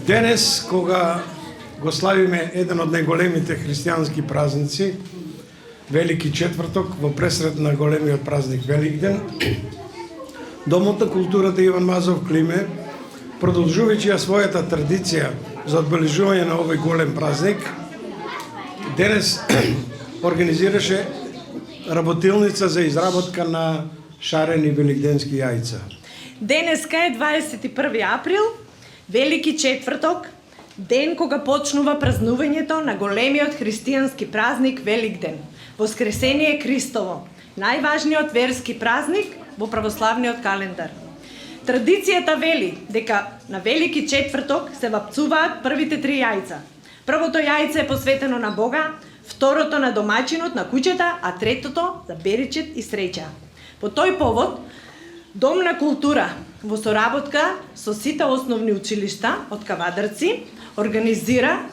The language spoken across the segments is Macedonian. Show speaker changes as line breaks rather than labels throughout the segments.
Денес, кога го славиме еден од најголемите христијански празници, Велики четврток, во пресред на големиот празник Великден, Домот на културата Иван Мазов Климе, продолжувајќи ја својата традиција за одбележување на овој голем празник, денес организираше работилница за изработка на шарени великденски јајца.
Денеска е 21 април, Велики четврток, ден кога почнува празнувањето на големиот христијански празник Великден, Воскресение Христово, најважниот верски празник во православниот календар. Традицијата вели дека на Велики четврток се вапцуваат првите 3 јајца. Првото јајце е посветено на Бога, второто на домаќинот на куќата, а третото за беричет и среќа. По тој повод, Дом на култура во соработка со сите основни училишта од Кавадарци организира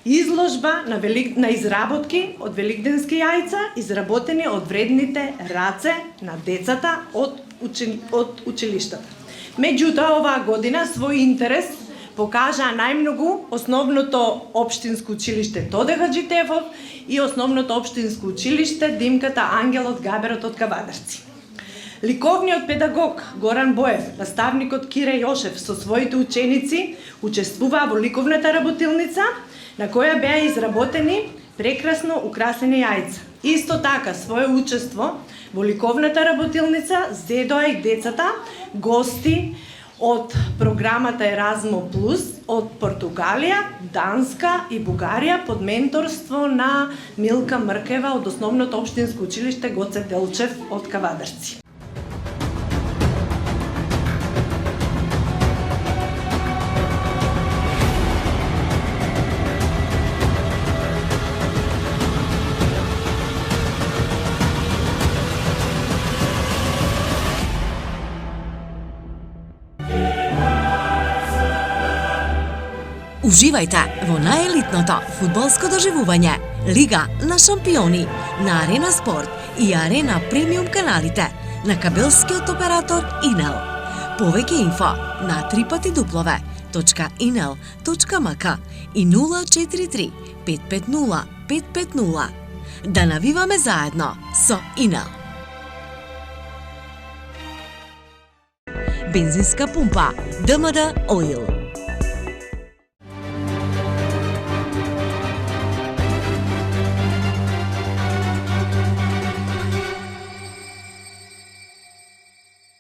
изложба на изработки од великденски јајца, изработени од вредните раце на децата од училиштата. Меѓутоа, оваа година свој интерес покажа најмногу основното општинско училиште Тоде Хаджитефов и основното општинско училиште Димката Ангел од Габерот од Кавадарци. Ликовниот педагог Горан Боев, наставникот Кире Јошев со своите ученици учествуваа во ликовната работилница, на која беа изработени прекрасно украсени јајца. Исто така, свое учество во ликовната работилница зедоа и децата, гости од програмата Еразмо Плюс од Португалија, Данска и Бугарија под менторство на Милка Мркева од основното општинско училиште Гоце Делчев од Кавадарци.
Уживајте во најелитното фудбалско доживување Лига на шампиони на Арена Спорт и Арена Премиум каналите на кабелскиот оператор Инел. Повеќе инфо на www.inel.mk и 043 550 550. Да навиваме заедно со Инел. Бензинска пумпа ДМД Оил.